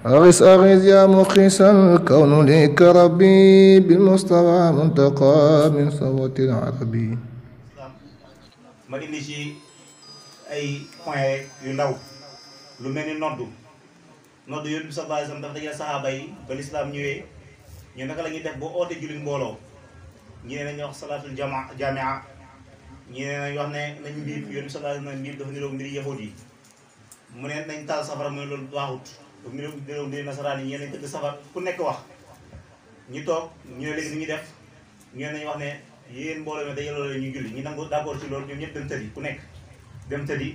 أغث أغث يا مخيس الكون لك ربي بالمصطفى منتقى من صوت العربي. ma indi ci ay point yu ndaw lu mel ni noddu Yonent bi sallallahu alayhi wa sallam dafa dajale saxaaba yi ba lislaam ñëwee ñu naka la ñuy def ba oote jullit mbooloo ñi ne nañu wax salaatul jamia ñi ne nañ wax ne nañ mbiib Yonent bi sallallahu alayhi wa sallam mbiib dafa niroog mbiri yahuud yi mu ne nañ taal safara mu ne loolu baaxut dafa niroog mbiri nasaraan yi ñee nañ tëgg safar ku nekk wax ñu toog ñu ne léegi ni ñuy def ñu ne nañ wax ne yéen mbooloo mi dajaloo la ñuy julli ñu nangu d'accord ci loolu ñoom ñëpp dem tëddi ku nekk dem tëddi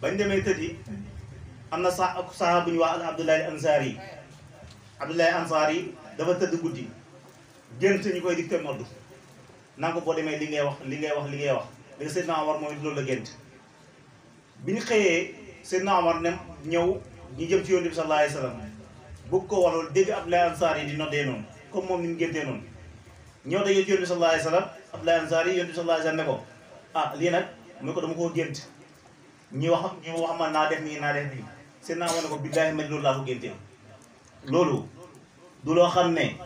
bañ demee tëddi am na saxaaba bu ñu wax Abdullahi Ansaari dafa tëdd guddi gént ñu koy dicté noddu nanga ko boo demee li ngay wax léegi Seydina Omar moom it loolu la gént bi ñu xëyee Seydina Omar ne ñëw ñu jëm ci Yonent bi sallallahu alayhi wa sallam bëgg ko wax loolu dégg Abdullahi Ansaari di noddee noonu comme moom ni mu géntee noonu ñëw dañoo ci Yonent bi sallallahu alayhi wa sallam Abdullahi Ansaari Yonent bi sallallahu alayhi wa sallam ne ko ah lii nag mu ko dama koo gént ñu wax ma naa def nii seen naa ma ne ko billaahi mel loolu laa ko géntee loolu du loo xam ne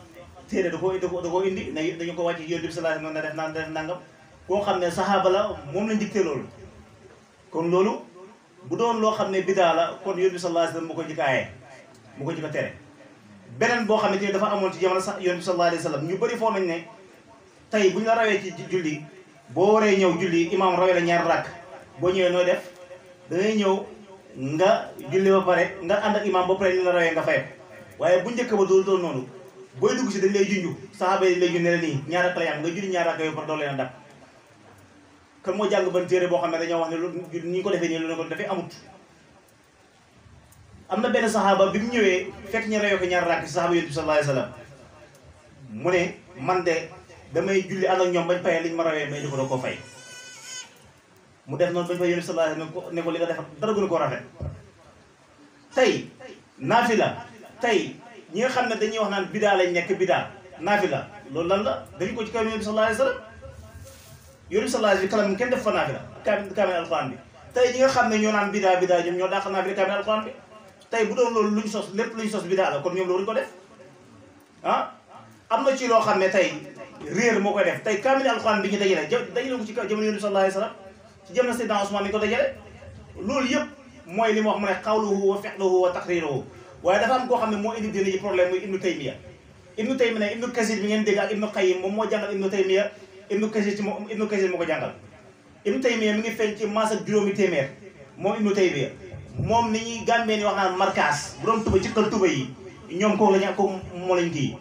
téere da ko indi ne dañu ko wàcc Yonent bi sallallahu alayhi wa sallam na def nangam koo xam ne saxaaba la moom lañ dicté loolu kon loolu bu doon loo xam ne bidaa la kon Yonent bi sallallahu alayhi wa sallam mu ko jëkk aaye mu ko jëkk tere beneen boo xam ne dafa amoon ci jamono sax Yonent bi sallallahu alayhi wa sallam ñu bëri foo nañ ne tey bu ñu la rawee ci julli boo waree ñëw julli imaam rawee la ñaar rakk boo ñëwee nooy def dangay ñëw nga julli ba pare nga ànd ak imaam ba pare li la rawee nga fay waaye bu njëkk ba doon noonu booy dugg si dañ lay junju saxaaba yi lay junj ne la nii ñaar rakk la yam nga julli ñaar rakk yow par doo leen a dab kan moo jàng ban téere boo xam ne dañoo wax ne lu ñu ko defee nii lu ko dafay amut am na benn saxaaba bi mu ñëwee fekk ñu rawee ko ñaar rakk si saxaaba Yonent bi sallallahu alayhi wa sallam mu ne man de damay julli ànd ak ñoom bañ fayee liñ ma rawee may di ko doo koo fay mu def noonu bañ fay Yonent bi sallallahu alayhi wa sallam ne ko li nga def dara gënu koo rafet tey naafila tey ñi nga xam ne dañuy wax naan bidaa lañ nekk bidaa naafila loolu lan la dañu ko ci kaw Yonent bi sallallahu alayhi wa sallam Yonent bi sallallahu alayhi wa sallam kenn def fa naafila kaamil alxuraan bi tey ñi nga xam ne ñoo naan bidaa ñoom ñoo dàq naafila kaamil alxuraan bi tey bu doon loolu luñ sos lépp luñ sos bidaa la kon ñoom loolu ñu ko def ah am na ci loo xam ne tey réer moo koy def tey kaamil alxuraan bi ñu dajale ko ci jamono Yonent bi sallallahu alayhi wa sallam ci jamono Seydina Usmaan ni ko dajale loolu yëpp mooy li mu wax mu ne qawluhu wa fi'luhu wa taqriruhu waaye dafa am koo xam ne moo indi dina ji problème muy Ibnu Taymiya ne Ibnu Kasir bi ngeen dégg ak Ibnu Qayyim moom moo jàngal Ibnu Taymiya Ibnu Kasir moo ko jàngal Ibnu Taymiya mi ngi feeñ ci maas ak juróomi téeméer moom Ibnu Taymiya moom ni ñuy gàmbee ni wax naan markaas bu doon tuba ci kër tuba yi ñoom kooku lañu ko moo lañ kii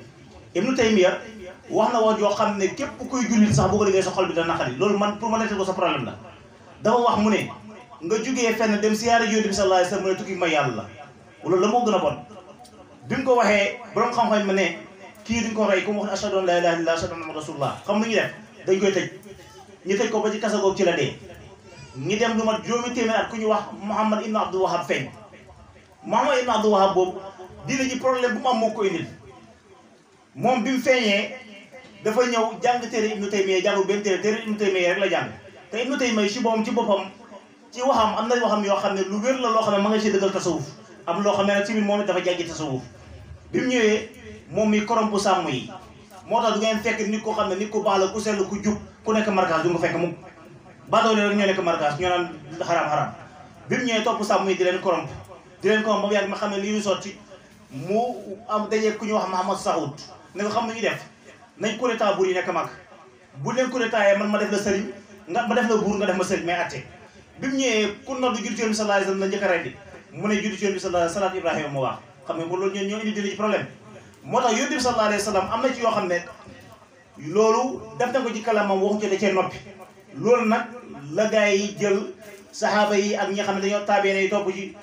Ibnu Taymiya wax na wax joo xam ne képp kuy jullit sax boo ko liggéey sa xol bi da naqari loolu man pour ma nettal ko sa problème la dafa wax mu ne nga jógee fenn dem siyaare Yonent bi sallallahu alayhi wa sallam mu ne tukki may yàlla la loolu la moo gën a bon bi mu ko waxee borom xam-xam ma ne kii duñ ko rey comme wax ne ashhadu an la ilaha illallah ashhadu anna muhammadan rasulullah xam nañu def dañ koy tëj ñu tëj ko ba ci kasa googu ci la dee ñi dem lu mat juróomi téeméer at ku ñu wax Muhammad ibn Abdul Wahab feeñ Muhammad ibn Abdul Wahab boobu dina ji problème bu mu am moo ko indil moom bi mu feeñee dafa ñëw jàng téere Ibnu Taymiya jàngul benn téere Ibnu Taymiya rek la jàng te Ibnu Taymiya ci boppam ci waxam am na waxam yoo xam ne lu wér la loo xam ne ma nga ci dëggal tasawuf am loo xam ne nag ci biir moom it dafa jàngi tasawuf bi mu ñëwee moom mi korompu sàmm yi moo tax du ngeen fekk nit ko xam ne nit ku baax la ku sell ku jub ku nekk markaas du nga fekk mu badoole rek ñoo nekk markaas ñoo naan xaram bi mu ñëwee topp sàmm yi di leen koromp ba mu yàgg ma xam ne lii ñu sotti mu am dajee ku ñu wax Mahamad Saoud ne ko xam nañu def nañ coup d'état buur yi nekk mag bu leen coup d'état yee man ma def la sëriñ ma def la buur nga def ma sëriñ may atte bi mu ñëwee ku nodd julli ci Yonent bi sallallahu alayhi wa sallam la njëkk a rendi mu ne julli ci Yonent bi sallallahu salaat Ibrahima mu wax xam nga ko loolu ñoo indi dina ci problème moo tax Yonent bi sallallahu alayhi wa sallam am na ci yoo xam ne loolu def na ko ci kalamam waxu ci da cee noppi loolu nag la gars yi jël saxaaba yi ak ñi nga xam ne dañoo taabee yi topp ci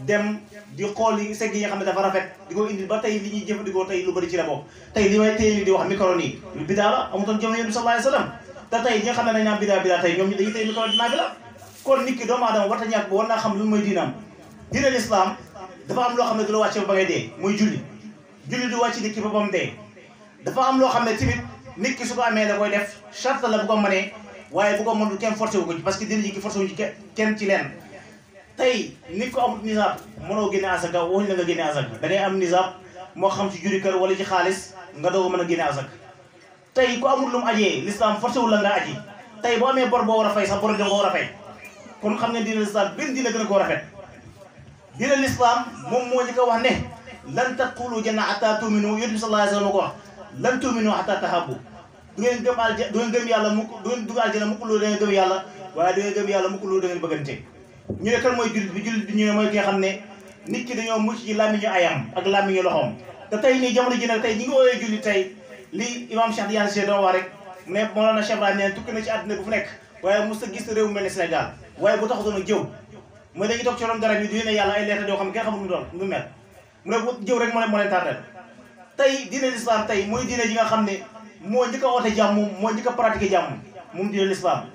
dem di xool yi segg yi nga xam ne dafa rafet di ko indi ba tey li ñuy jëfandikoo tey lu bëri ci la bokk tey li may tey li di wax micro nii lu bidaa la amutoon jamono Yonent bi sallallahu alayhi wa sallam te tey ñi nga xam ne dañ naan bidaa tey ñoom dañuy tey micro dinaa bi la kon nit ki doomu aadama warta ñàkk ba war naa xam lu mooy diinaam diine l'islam dafa am loo xam ne du la wàcce ba ngay dee muy julli du wàcc nit ki ba mu dee dafa am loo xam ne tamit nit ki su ko amee la koy def charte la bu ko mënee waaye bu ko mënul kenn forcé wu ko ci parce que diine ji ki forcé wu ci kenn ci leen tey nit ko amul nisaab mënoo génne asaka waxuñ la nga génne asaka da ngay am nisaab moo xam ci juri kër wala ci xaalis nga doog a mën a génne asaka tey ku amul lu mu ajee l'islam forcé wul la nga aji tey boo amee bor boo war a fay sax bor da nga ko war a fay kon xam ne diine l'islam benn diine gën a koo rafet diine l'islam moom moo ñu ko wax ne lan tadxulu janna hatta tu'minu yonent bi sallallahu alayhi wa sallam ko wax lan tu'minu hatta tahabbu du ngeen gëm yàlla mukk du ngeen dugg aljana mukk loolu da ngeen gëm yàlla waaye du ngeen gëm yàlla mukk loolu da ngeen bëggante ñu ne kan mooy jullit bi ñu ne mooy ki nga xam ne nit ki dañoo mucc ci làmmiñu ayam ak làmmiñu loxoom te tey nii jamono ji nag tey ñi ngi woowee jullit tey li imam Cheikh Tidiane Sy doon wax rek ne Mawlana Cheikh Ibrahim ne tukki na ci àdduna bu fu nekk waaye mos a gis réew mel ne Sénégal waaye bu taxutoon ak jëw mooy dañuy toog ci ron garab yi di ne yàlla ay leetar yoo xam ne kenn xamul mu doon mu mel mu ne bu jëw rek moo leen tardel tey diine l'islam tey mooy diine ji nga xam ne moo njëkk a oote jàmm moo njëkk a pratiquer jàmm moom diine l'islam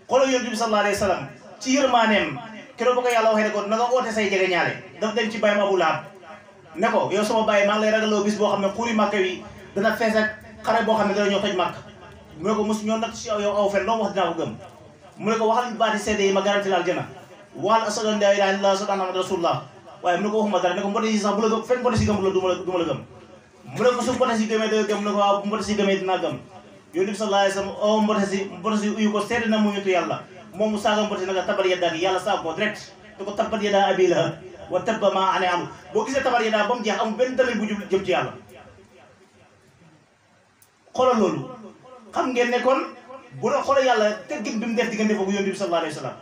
xoolal yonent bi sallallahu alayhi wa sallam ci yërmaaneem keroog ba ko yàlla waxee ne ko na nga oote say jege ñaale daf dem ci bàyyam Abu Lahab ne ko yow sama bàyyi maa ngi lay ragaloo bis boo xam ne xuuri màkk yi dana fees ak xare boo xam ne dana ñëw toj màkk mu ne ko mosu ñoo natt ci yow aw fen loo wax dinaa ko gëm mu ne ko waxal baati seede yi ma garanti la aljana waxal ashhadu an laa ilaaha illallaah wa ashhadu anna muhammadan rasulullah waaye mu ne ko waxuma dara ne ko mbote si sax bu la gëm fekk mbote si gëm la du ma la gëm mu ne ko su mbote si gëmee danga gëm mu ne ko waaw bu mbote si gëmee dinaa gëm yonent bi sallallahu alayhi wa sallam o mbote si uyu ko seede na mu ñutu yàlla moom mu saaga mbote nag tabat yaddaa gi yàlla saaga ko direct te ko tabat yaddaa abii lahab wa tabba maa an'ama boo gisee tabat yaddaa ba mu jeex amul benn tamit bu jëm ci yàlla xoolal loolu xam ngeen ne kon bu doon xoolal yàlla teggin bi mu def diggante foofu yonent bi sallallahu alayhi wa sallam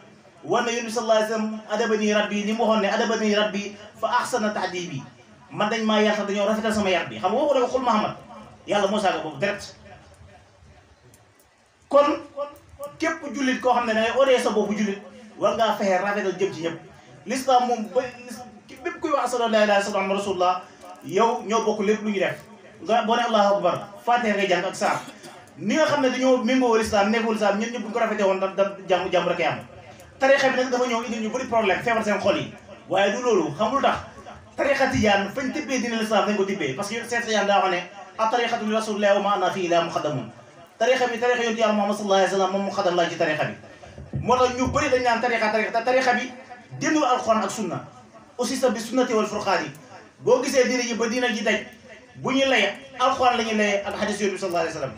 war na yonent bi sallallahu alayhi wa sallam adabani rabbi li mu waxoon ne adabani rabbi fa ahsana ta'dibi man dañ maa yar sax dañoo rafetal sama yar bi xam nga woo ko ne xul Muhammad yàlla moo saaga boobu direct kon képp jullit koo xam ne da ngay odee sa boppu jullit war ngaa fexe rafetal jëm ci ñëpp l'islam moom ba bépp kuy wax ashhadu an laa ilaaha illallaah wa rasulullah yow ñoo bokk lépp lu ñu def nga boo ne allahu akbar fatiha ngay jàng ak saar ni nga xam ne dañoo méngoo l'islam nekkul l'islam ñun ñëpp bu ñu ko rafetee woon da jàmm rek am tarixa bi nag dafa ñëw indi ñu bëri problème feebar seen xol yi waaye du loolu xam lu tax tarixa tijaan fañ tibbee dina l'islam dañ ko tibbee parce que Seex Tijaan daa wax ne a tarixatu li rasulillahi wa ma ana fii ila muxaddamun tarixa bi tarixa yonent yàlla Muhammad sallallahu alayhi wa sallam moom muxaddam laa ci tarixa bi moo tax ñu bëri dañ naan tarixa bi dénnul alxuraan ak sunna aussi sa bi sunnati wal furqaan yi boo gisee diine ji ba diina ji daj bu ñuy laye alxuraan la ñuy laye ak xadis yonent bi sallallahu alayhi wa sallam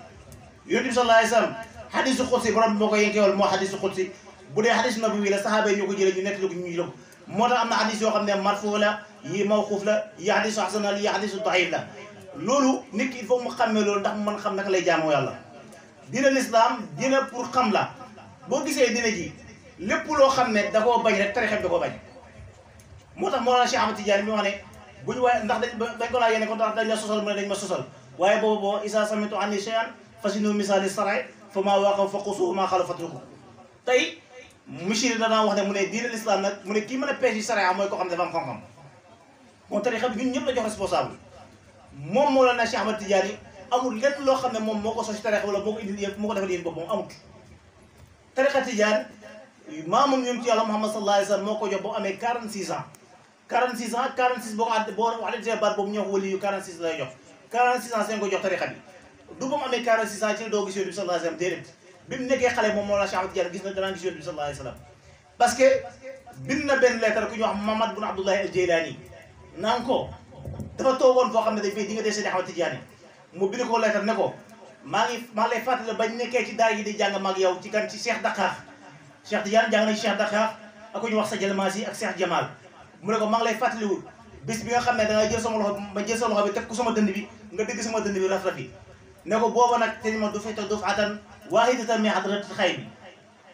yonent bi sallallahu alayhi wa sallam xadisu xudsi borom bi moo ko yënkeewal moo xadisu xudsi bu dee xadis nabawi la saxaaba yi ñoo ko jëlee ñu nettali ko ñu jël ko moo tax am na xadis yoo xam ne marfu la yi mawquuf la yi xadisu xasan la yi xadisu daif la loolu nit ki il faut mu xàmmee loolu ndax mu mën xam naka lay jaamoo yàlla dina l'islam dina pour xam la boo gisee dina ji lépp loo xam ne da koo bañ rek tarixa bi da koo bañ moo tax Mawlana Cheikh Ahmad Tidiane mi wax ne bu ñu waaye ndax dañ ko laa yéene ko ndax dañ la sosal mu ne dañ ma sosal waaye boobu boo isa samitu anni shay'an fasinu misali saray fa maa waaqaw fa qusuhu maa xala fatruku tey monsieur danaa wax ne mu ne diine l'islam nag mu ne kii mën a pees yi saray mooy koo xam ne dafa am xam-xam moom tarixa bi ñun ñëpp la jox responsable moom Mawlana Cheikh Ahmad Tidiane amul lenn loo xam ne moom moo ko sos ci tarixa wala moo ko indi yëpp moo ko defal yéen bopp moom amul tarixa Tidiane maamam ñun ci yàlla Muhammad sallallahu alayhi wa sallam moo ko jox boo amee 46 ans 46 ans 46 boo ko àdd boo wax leen baat boobu ñëw wali yu 46 lay jox 46 ans seen ko jox tarixa bi du ba mu amee 46 ans ci doo gis yonent bi sallallahu alayhi wa sallam déedéet bi mu nekkee xale moom Mawlana Cheikh Ahmad Tidiane gis na danaa gis yonent bi sallallahu alayhi wa sallam parce que bind na benn lettre ku ñu wax Mamad bun Abdullahi al Jeylaani naan ko dafa toogoon foo xam ne dañ fay di nga dee Seydi Ahmad Tidiane mu bind ko lettre ne ko maa ngi lay fàttali bañ nekkee ci daara yi di jàng maag yow ci kan ci Cheikh Dakar Cheikh Tidiane jàng na ci Cheikh Dakar ak ku ñu wax sa Jalmaasi ak Cheikh Jamal mu ne ko maa ngi lay fàttaliwul bis bi nga xam ne da nga jël sama loxo ma jël sa loxo bi teg ko sama dënd bi nga dégg sama dënd bi raf-raf yi ne ko booba nag te ma du fay toog duf'atan waahidatan min hadratil xayb bi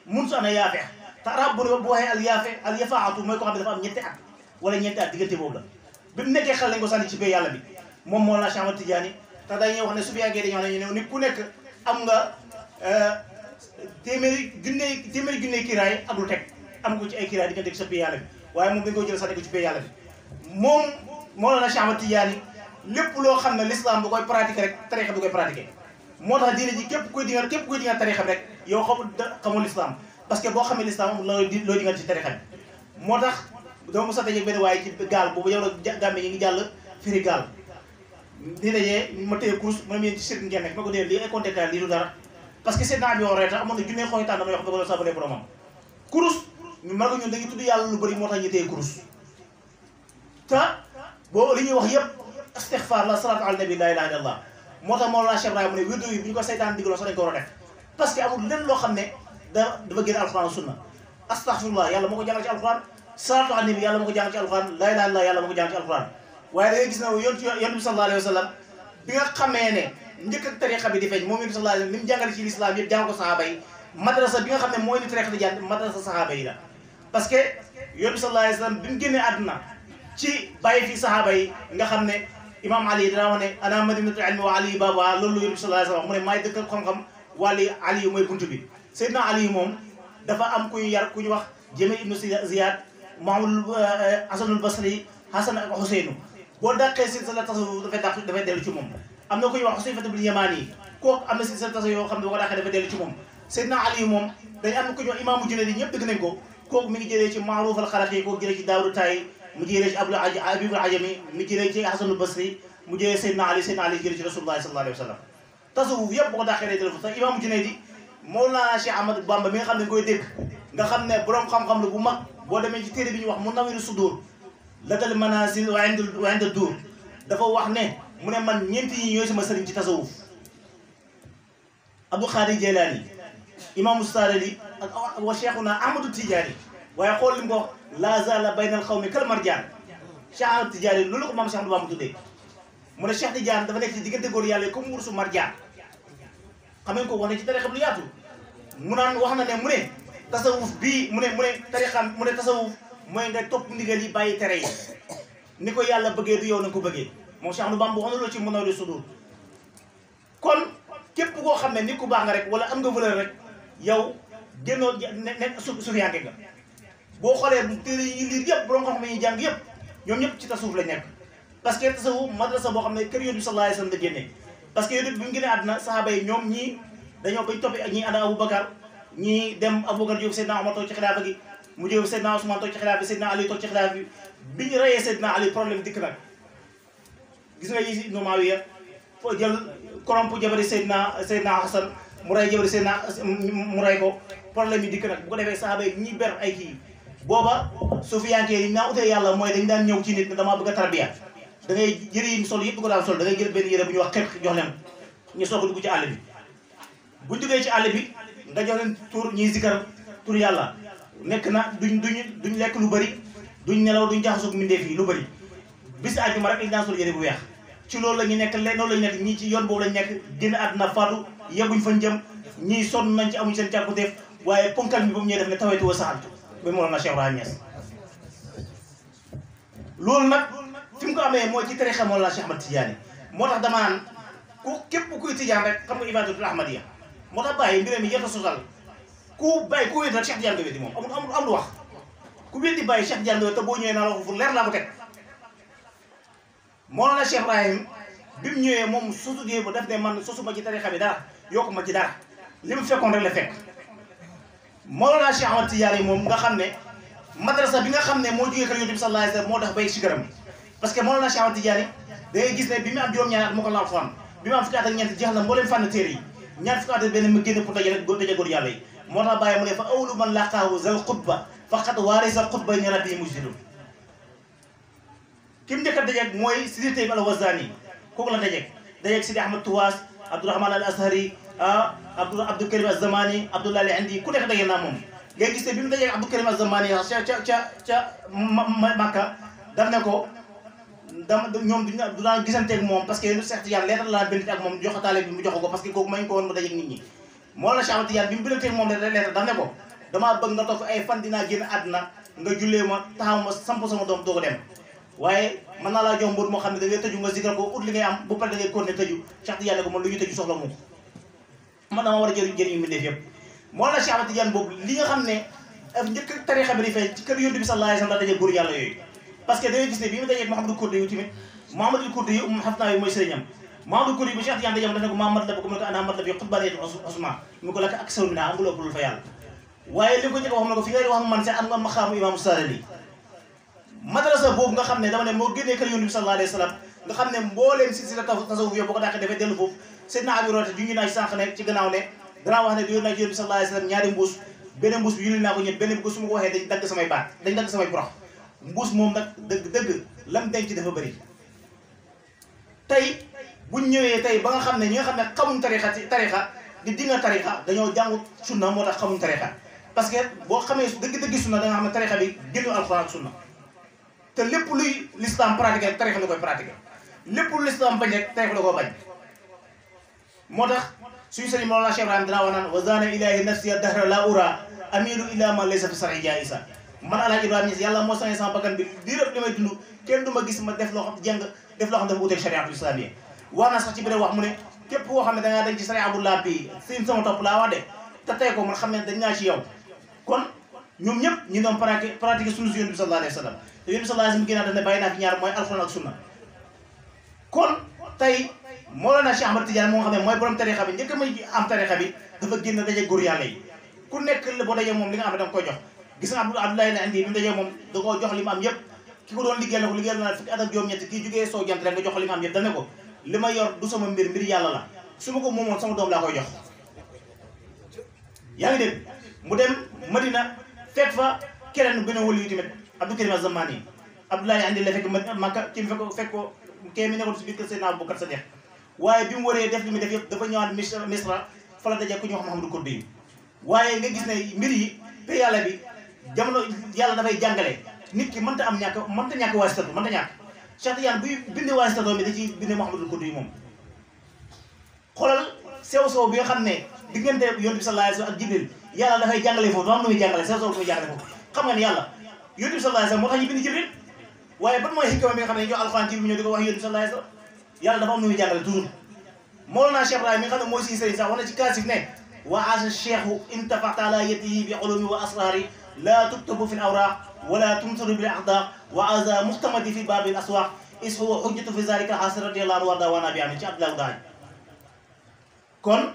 mun su ana yaafeex te arab bu waxee al yaafe al yafaatu mooy ko xam ne dafa am ñetti at wala ñeenti at diggante boobu la bi mu nekkee xel lañ ko sànni ci bay yàlla bi moom moo la Cheikh Ahmad Tidiane te dañuy wax ne su fi yàggee dañuy wax ne ñu ne nit ku nekk am nga téeméeri junne kiraay ak lu teg am ko ci ay kiraay diggante sa bay yàlla bi waaye moom dañ ko jël sànni ko ci bay yàlla bi moom moo la Cheikh Ahmad Tidiane lépp loo xam ne l'islam bu koy pratiquer rek tarixa bi koy pratiquer moo tax diine ji képp kuy dinga tarixa bi rek yow xamul l'islam parce que boo xamee l'islam looy dingal ci tarixa bi moo tax dama mos a dajeeg benn waaye ci gaal boobu yow la gàmbe yi ngi jàll firi gaal di dajee ma téye kurus mu ne yéen ci sirk ngeen nekk ma ko dee lii ay contactal lii du dara parce que seen naa bi yoon reeta amoon na junne xooy tànn damay wax nga ba sabale boromam kurus ñu mag ñun dañuy tudd yàlla lu bëri moo tax ñu téye kurus te boo li ñuy wax yëpp istixfaar la salaatu ala nabi la ilaha illallah moo tax Mawlana Cheikh Ibrahima mu ne wirdu yi bu ñu ko seytaan digaloo sax dañ ko war a def parce que amul lenn loo xam ne dafa génn alquran ak sunna astaghfirullah yàlla moo ko jàngal ci alquran salaatu ala nabi yàlla moo ko jàngal ci alquran la ilaha illallah yàlla moo ko jàngal ci alquran waaye da ngay gis ne yonent bi sallallahu alayhi wa sallam bi nga xamee ne njëkk ak tariqa bi di feeñ moom yonent bi sallallahu alayhi wa sallam li mu jàngale ci l'islam yëpp jàng ko sahaaba yi madrasa bi nga xam ne mooy ni tariqa di jàng madrasa sahaaba yi la parce que yonent bi sallallahu alayhi wa sallam bi mu génnee àdduna ci bàyyi fii sahaaba yi nga xam ne imam ali dina wax ne ana madinatul ilmi wa ali baba loolu yonent bi sallallahu alayhi wa sallam mu ne maay dëkk xam-xam wali ali yu mooy buntu bi Seydina ali moom dafa am ku ñu yar ku ñu wax Jami ibnu Ziyad Mahamadul Hasanul Basri Hasan ak Huseynu boo dàqee silsila tasawuf dafay dellu ci moom am na ku ñuy wax Xusayfata bil Yamaani kooku am na silsila tasawuf yoo xam ne boo ko dàqee dafay dellu ci moom Seydina Ali moom dañ am na ku ñuy wax imaamu Junayd ñëpp dëgg nañ ko kooku mi ngi jëlee ci Maaruf al Xalaqi kooku jëlee ci Daawudu Tayi mu jëlee ci Abibul Ajami mu jëlee ci Hasanul Basri mu jëlee Seydina Ali jëlee ci Rasulullah sallallahu alayhi wa sallam tasawuf yëpp boo ko dàqee day dellu fa imaamu Junayd Mawlana Cheikh Ahmadou Bamba mi nga xam ne koy dégg nga xam ne borom xam-xam la bu mag boo demee ci téere bi ñu wax Munawwirus Sudur ladal manazil wa inda dur dafa wax ne mu ne man ñeenti ñi ñooy sama sëriñ ci tasawuf Abdou Khadir Jilani imaamu Sarali ak wa Cheikhuna Ahmadou Tidiane waaye xool li mu ko wax la zala baynal xawmi kal marjaan Cheikh Ahmadou Tidiane loolu ko maam Cheikh Ahmadou Bamba tuddee mu ne Cheikh Tidiane dafa nekk ci diggante góor yàlla yi comme wursu marjaan xam ngeen ko wax ne ci tarixa lu yaatu mu naan wax na ne mu ne tasawuf bii mu ne tarixam mu ne tasawuf mooy nga topp ndigal yi bàyyi tere yi ni ko yàlla bëggee du yow na nga ko bëggee moom Cheikh Ahmadou Bamba wax na loolu ci Munawwirus Sudur kon képp koo xam ne nit ku baax nga rek wala am nga valeur rek yow génnoo nekk sufiyanke nga boo xoolee téere yi liir yëpp borom xam-xam yi jàng yëpp ñoom ñëpp ci tasawuf lañ nekk parce que tasawuf madrasa boo xam ne kër Yonent bi sallallahu alayhi wa sallam la génnee parce que Yonent bi mu génnee àdduna sahaaba yi ñoom ñii dañoo bañ toppee ak ñii ànd Aboubacar ñii dem Aboubacar jóg Seydina Omar toog ci xilaafa gi mu jóg Seydina Ousmane toog ci xilaafa bi Seydina Ali toog ci xilaafa bi bi ñu reyee Seydina Ali problème dikk nag gis nga yi Ibnu Muawiya foo jël koromp jabari Seydina Hasan mu rey jabari Seydina mu rey ko problème yi dikk nag bu ko defee sahaaba yi ñi ber ay kii booba sufiyanke yi naa utee yàlla mooy dañ daan ñëw ci nit ne damaa bëgg a tarbiya da ngay yëre yi sol yëpp ko daan sol da ngay jël benn yëre bu ñuy wax xeet jox leen ñu soog a dugg ci àll bi buñ duggee ci àll bi nga jox leen tur ñuy zikar tur yàlla nekk na duñ lekk lu bëri duñ nelaw duñ jaxasoog mbindeef yi lu bëri bis àjjuma rek dañ daan sol yëre bu weex ci loolu la ñu nekk loolu la ñu nekk ñii ci yoon boobu lañ nekk génn àdduna faatu yegguñ fañ jëm ñii sonn nañ ci amuñ seen càkkuteef waaye ponkal bi ba mu ñëwee def ne tawetu wa saxaltu ba Mawlana Cheikh Ibrahima Niass loolu nag fi mu ko amee mooy ci tarixa Mawlana Cheikh Ahmad Tidiane moo tax dama naan ku képp kuy Tidiane rek xam nga ibadatul ahmadiyya moo tax bàyyi mbiram yi yetta sosal ku bàyyi ku wéet rek Cheikh Tidiane nga wéddi moom am lu wax ku wéddi bàyyi Cheikh Tidiane nga wéet te boo ñëwee naa la wax fu leer laa ko teg Mawlana Cheikh Ibrahim bi mu ñëwee moom sosu dee ba def ne man sosu ma ci tarixa bi dara yokku ma ci dara li mu fekkoon rek la fekk Mawlana Cheikh Ahmad Tidiane moom nga xam ne madrasa bi nga xam ne moo jógee kër Yonent bi sallallahu alayhi wa sallam moo tax bay si garam parce que Mawlana Cheikh Ahmad Tidiane da ngay gis ne bi mu am juróom-ñaari at moo ko la alxuraan bi mu am fukki at ak ñeent jeex na mbooleem fànn téere yi ñaar fukki at ak benn mu génn pour daje góor yàlla yi moo tax bàyyi mu ne fa awlu man laqaahu zal xutba faqat waarisa xutba ni rabbi mujdidu ki mu njëkk a dajeeg mooy Sidi Tayyib al-Wazani kooku la dajeeg Sidi Ahmad Tuwaas Abdourahman al Azhari Abdou Karim az-Zamani Abdullah al-Indi ku nekk daje naa moom ngay gis ne bi mu dajeeg Abdou Karim az-Zamani ca Makka daf ne ko ñoom du daan gisanteeg moom parce que Cheikh Tidiane lettre laa bind ak moom joxataale bi mu jox ko parce que kooku mañ ko woon mu dajeeg nit ñi moo la Cheikh Ahmad Tidiane bi mu bindanteeg moom lettre daf ne ko damaa bëgg nga toog ay fan dinaa génn àdduna nga jullee ma taxaw ma samp sama doom doo ko dem waaye mën naa laa jox mbóot moo xam ne da ngay tëju nga zikar ko ut li ngay am bu pare da ngay continuer tëju Cheikh Tidiane ko man lu ñu tëju soxla moom man dama war a jëriñu mbindeef yëpp moo la Cheikh Ahmad Tidiane boobu li nga xam ne njëkk tarixa bi di fay ci kër Yonent bi sallallahu alayhi wa sallam la daje góor yàlla yooyu parce que da ngay gis ne bi mu dajeeg Mouhamadou Kourdi yu tamit Mouhamadou Kourdi yu xam naa mooy sëriñam Mouhamadou Kourdi bu Cheikh Tidiane dajam daf ne ko maa mat la ba ko mu ne ko ana mat la bi xutbaneetu Usmaan mu ko la ak saw mi naa amuloo pour fa yàlla waaye li ko njëkk wax ne ko fi ngay wax man sax am nga maqaamu imaamu Sarali madrasa boobu nga xam ne dama ne moo génnee kër Yonent bi sallallahu alayhi wa sallam nga xam ne mbooleem silsila tasawuf yow boo ko dàqee dafay dellu foofu Seydina Abi Roote ju ñu naa ci sànq ne ci gannaaw ne danaa wax ne di yoon naa ci Yonent bi sallallahu alayhi wa sallam ñaari mbuus benn mbuus bi yulli naa ko ñëpp benn bi ko su ma ko waxee dañ dagg samay baat dañ dagg samay brox mbuus moom nag dëgg lam denc dafa bëri. tey buñ ñëwee tey ba nga xam ne ñi nga xam ne xamuñ tarixa di dinga tarixa dañoo jàngut sunna moo tax xamuñ tarixa parce que boo xamee dëgg sunna da nga xam ne tarixa bi génnu alxuraan ak sunna te lépp luy l'islam pratiqué rek tarixa la koy pratiqué lépp lu l'islam bañ rek tarixa la koo bañ. moo tax suñu sëriñ Mawlana Cheikh Ibrahim dinaa wax naan wa zana ilahi nafsi dahra la ura amilu ila man laysa fi sari jaisa man Alaaji Ibrahima Niass yàlla moo sañee sama bakkan bi di rëb li may dund kenn du ma gis ma def loo xam jàng def loo xam dafa wuteeg chariatul islamiyya wax naa sax ci biir wax mu ne képp koo xam ne dangaa dañ ci sariya bu laa bi seen sama topp laa wax de te tey ko man xam ne dañ naa ci yow kon ñoom ñëpp ñu doon pratiquer sunna si yonent bi sallallahu alayhi wa sallam te yonent bi sallallahu alayhi wa sallam ginnaaw daf ne bàyyi naa fi ñaar mooy alxuraan ak sunna kon tey Mawlana Cheikh Ahmad Tidiane moo xam ne mooy borom tarixa bi njëkk may am tarixa bi dafa génn daje góor yàlla yi ku nekk boo dajee moom li nga xam ne da nga koy jox gis nga Abdoulaye la indi bi mu dajee moom da koo jox li mu am yëpp ki ko doon liggéeyal na ko liggéeyal na fukki at ak juróom-ñett kii jógee soo jant rek nga jox li mu am yëpp dane ko li ma yor du sama mbir yàlla la su ma ko moomoon sama doom laa koy jox yaa ngi dégg mu dem Madina fekk fa keneen gën a wëli yu tamit Abdou Karim Az-Zamani Abdoulaye andi la fekk Makka ki mu fekk ko kee mi nekkoon si biir kër Seydina Abubakar Sadiq waaye bi mu waree def li muy def yëpp dafa ñëwaat Misra fa la dajee ku ñu wax Mouhamadou Kourdi waaye nga gis ne mbir yi te yàlla bi jamono yàlla dafay jàngale nit ki mënta ñàkk waasitatu mënta ñàkk Cheikh Tidiane buy bindi waasitatu bi da ci binde Mouhamadou Kourdi moom xoolal sew bi nga xam ne diggante yonent bi sallallahu alayhi wasallam ak Jibril yàlla dafay jàngale foofu dafa am nu muy jàngale sew bi muy jàngale foofu xam nga ne yàlla yonent bi sallallahu alayhi wasallam moo tax ñu bind Jibril waaye ban mooy xikma bi nga xam ne jox alxuraan Jibril ñëw di ko wax yonent bi sallallahu alayhi wasallam yàlla dafa am nu muy jàngale toujours Mawlana Cheikh Ibrahim mi nga xam ne mooy suñu sëriñ sax wax na ci kaasif ne wa asa cheikhu intafata ala yadihi bi ulumi wa asrari la tuktabu fi l awraq wala tumtaru bil aqdaq wa aza muhtamadi fi babil aswaq is huwa hujjatu fi zalika xaasir radiyallahu anhu warda wana bi am ci Abdoulaye Daaj kon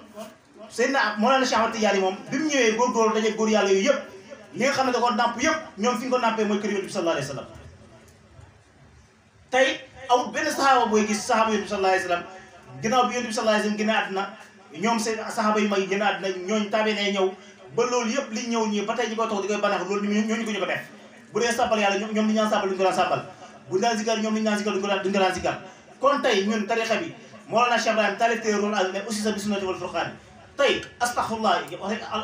Seydina Mawlana Cheikh Ahmad Tidiane moom bi mu ñëwee góorgóorlu daje góor yàlla yooyu yëpp li nga xam ne da ko nàmp yëpp ñoom fi nga ko nàmpee mooy kër yonent bi sallallahu alayhi wa sallam tey amul benn saxaaba booy gis saxaaba yonent bi sallallahu alayhi wa sallam ginnaaw bi yonent bi sallallahu alayhi wa sallam génn àddina ñoom seen saxaaba yu mag yi génn àddina ñooñu tabe ne ñëw ba loolu yëpp li ñëw ñi ba tey ñu ko toog di koy banax loolu ñooñu ko ñu ko def bu dee sàbbal yàlla ñoom li ñu naan sàbbal duñu ko daan sàbbal bu daan zikar ñoom li ñu naan zikar duñu ko daan zikar kon tey ñun tarixa bi Mawlana Cheikh Ibrahim taalif téere rôle ak ne aussi sa bi sunnati wal furqaan tey astaghfirullah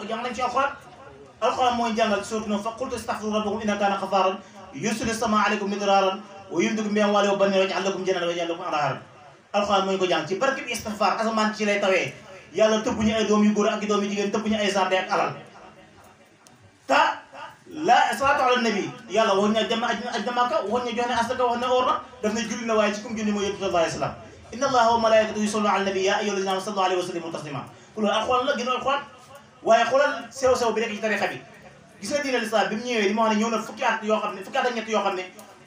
jàng nañ ci alquran mooy jàngal surtout noonu fa qultu astaghfiru rabbakum innahu kaana ghaffaran yursilu samaa aleykum midraaran wa yumdidukum bi amwaalin wa baniina wa yaj'al lakum jannaatin wa yaj'al lakum anhaaran alquran mooy ko jàng ci barke bi istighfar asamaan ci lay tawee yàlla tëbb ñu ay doom yu góor ak i doom yu jigéen tëbb ñu ay jardin ak alal ta la salaatu ala nabi yàlla waxuñ ne dem aj na Makka waxuñ ne jox ne asaka wax ne or na daf ne julli na waaye ci kum julli mooy yonent bi sallallahu alayhi wa sallam inna allaha wa malaikatahu yusalluna ala nabi ya ayyuhallazina amanu sallu alayhi wa sallimu taslima ku loolu alxuraan la gën a alxuraan waaye xoolal sew bi nekk ci tarixa bi gis nga diine l'islam bi mu ñëwee li ma wax ne ñëw na fukki at yoo xam ne fukki at ak ñett yoo xam ne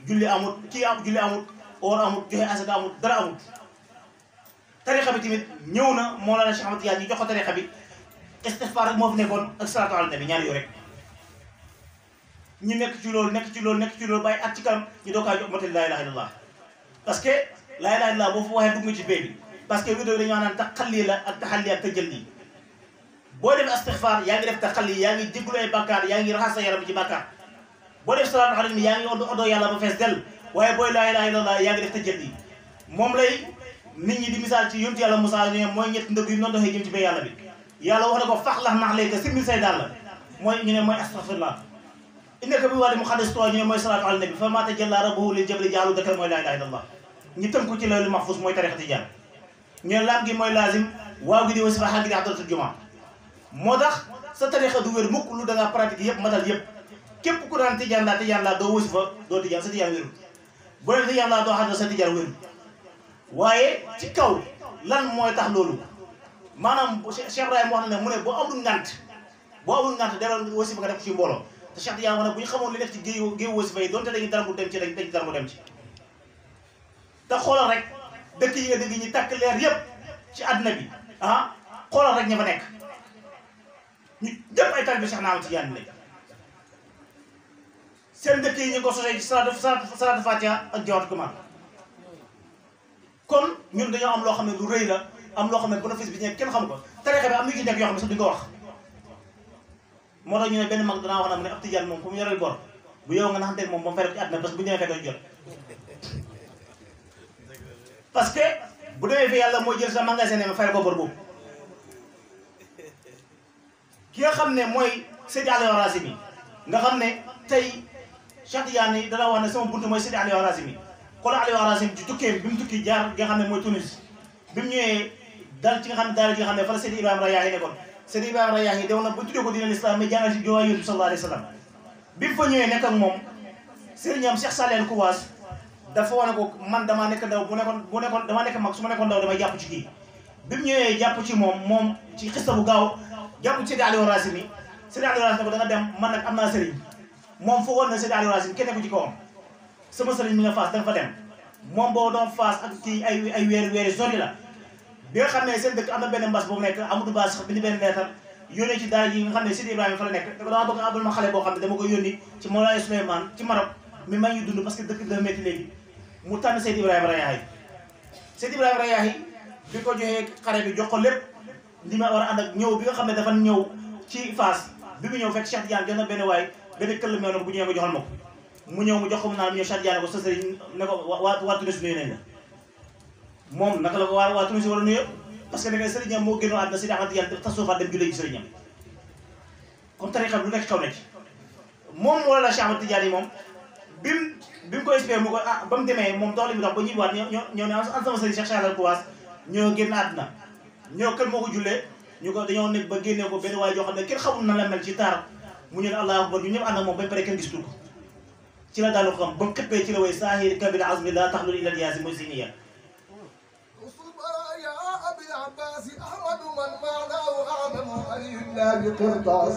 julli amut julli amut or amut joxe asaka amut dara amut tarixa bi tamit ñëw na Mawlana Cheikh Ahmad Tidiane ñu jox ko tarixa bi istighfar rek moo fi nekkoon ak salaatu ala nabi ñaar yooyu rek ñu nekk ci loolu bàyyi at ci kanam ñu doo kaa jox motal laa ilaha illallah parce que laa ilaha illallah boo fa waxee dugg nga ci bee bi parce que vidéo dañoo naan taxalli la ak taxalli ak tajalli boo def istighfar yaa ngi def taxalli yaa ngi jégalu ay bàkkaar yaa ngi raxas sa yaram bi ci bàkkaar boo def salaatu ala nabi yaa ngi odoo yàlla ba fees del waaye booy laa ilaha illallah yaa ngi def tajalli moom lay nit ñi di misaal ci yontu yàlla Moussa ne mooy ñett ndëgg yu noonu doxee jëm ci bay yàlla bi yàlla wax na ko fax lax nax léegi simil say daal la mooy ñu ne mooy astaghfirullah innaka bi wàlli mu xadis toi ñu ne mooy salaatu ala nabi fa ma tajalla rabbuhu lil jabali jaalu dakar mooy laa ilaha illallah ñu tënku ci loolu mahfuz mooy tarixa tijaan ñu ne laam gi mooy lazim waaw gi di wasifa xaa gi di hadratul juma moo tax sa tarixa du wér mukk lu da ngaa pratique yëpp matal yëpp képp ku daan tijaan laa doo wasifa doo tijaan sa tijaan wéru bu dee tijaan laa doo xadra sa tijaan wéru waaye ci kaw lan mooy tax loolu maanaam Cheikh Ibrahim wax na ne mu ne boo amul ngant deloon wasifa nga def ci mbooloo te Cheikh Tidiane wax ne bu ñu xamoon li def ci géew wasifa yi donte dañuy dara mu dem ci dañ dara mu dem ci te xoolal rek dëkk yi nga dégg ñi takk leer yëpp ci àdduna bi xoolal rek ña fa nekk ñu jëpp ay taalibe Cheikh Ahmad Tidiane lañ seen dëkk yi ñu ko sosee ci salaatu fatiha ak jawharatul kamal kon ñun dañoo am loo xam ne lu rëy la am loo xam ne bénéfice bi ñekk kenn xam ko tarixa bi am na yu ci nekk yoo xam ne sax duñ ko wax moo tax ñu ne benn mag danaa wax na mu ne ab tijaan moom fu mu yoreel bor bu yow nga naxanteeg moom ba mu fay ko ci àddina parce que bu ñëwee fekk dañu jot parce que bu demee fi yàlla moo jël sa magasin ne ma fay ko bor boobu ki nga xam ne mooy Seydi Aliou Harazimi nga xam ne tey Cheikh Tidiane yi dana wax ne sama buntu mooy Seydi Aliou Harazimi xoolal Aliou Harazimi ci tukkee bi mu tukki jaar nga xam ne mooy Tunis bi mu ñëwee dal ci nga xam ne daara ji nga xam ne fa la Seydi Ibrahima Rayahi nekkoon Seydi Ibrahima Rayahi demoon na ba tuddee ko diine l'islam mais jàngal ci jowaay Yonent bi sallallahu alayhi wa sallam bi mu fa ñëwee nekk ak moom sëriñam Cheikh Saleh Al Kouwaas dafa wane ko man damaa nekk ndaw bu nekkoon damaa nekk mag su ma nekkoon ndaw damay jàpp ci kii bi mu ñëwee jàpp ci moom ci xista bu gaaw jàpp ci Seydi Aliou Harazimi Seydi Aliou Harazimi ne ko da nga dem man nag am naa sëriñ moom foogoon na Seydi Aliou Harazimi kenn ku ci kawam sama sëriñ mi nga faas da nga fa dem moom boo doon faas ak kii ay weeri sori la bi nga xam ne seen dëkk am na benn mbas boobu nekk Amadou Ba sax bind benn leetar yónnee ci daara yi nga xam ne Seydi Ibrahima fa la nekk da ko dama bëgg abal ma xale boo xam ne dama ko yónni ci Mawlaay Souleymane ci Maroc mi maa ngi dund parce que dëkk bi dafa métti léegi mu tànn Seydi Ibrahima Rayahi Seydi Ibrahima Rayahi bi ko joxee xare bi jox ko lépp li ma war a ànd ak ñëw bi nga xam ne dafa ñëw ci Fass bi mu ñëw fekk Cheikh Tidiane jox na benn waay benn këll meew na bu ñëwee nga joxal ma ko mu ñëw mu jox ko mu naan mu ñëw Cheikh Tidiane ko sa sëriñ ne ko waa Tunis nuyu nañ la moom naka la ko waa Tunis war a nuyu parce que da ngay sëriñam moo génnoon àdduna Seydi Ahmad Tidiane tasoofaat dem jullee ci sëriñam comme tarixa lu nekk xaw na ci moom moo la Cheikh Ahmad Tidiane yi moom bi mu ko expliqué mu ko ba mu demee moom dox li mu dox ba ñibbiwaat ñoo ne an sama sëriñ Cheikh Saleh Al Kouwaas ñoo génn àdduna ñoo kër moo ko jullee ñu ko dañoo nekk ba génnee ko benn waay joo xam ne kenn xamul na la mel ci taar mu ñu ne allahu akbar ñu ñëpp ànd ak moom bañ pare kenn gisul ko ci la daal ko xam ba mu xëppee ci la way saahir kabil azmi la taxlul ila liyaasi mooy si niya العباس أحمد من معناه أعلم أي الله بقرطاس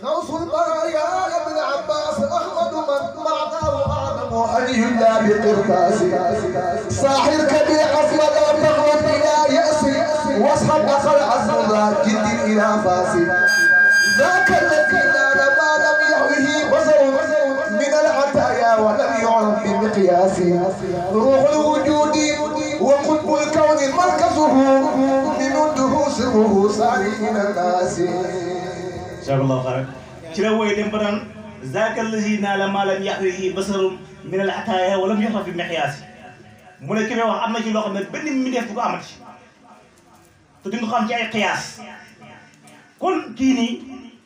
غوث البرايا ابن عباس أحمد من معناه أعلم أي الله بقرطاس ساحر كبير أفضل تغلب إلى يأسي واصحب أخر عزم ذا جد إلى فاسي ذاك الذي نال ما لم يحوه بصر من العطايا ولم يعرف بمقياس روح الوجود وقطب الكون مركزه من الدروس سره ساري من الناس. جزاك الله خيرا. ci la woy dem ba naan ذاك الذي نال ما لم يحوه بصر من العطايا ولم يعرف بمقياس mu ne ki may wax am na ci loo xam ne benn mi def bu ko amati te di nga xam ci ay qiyaas kon kii nii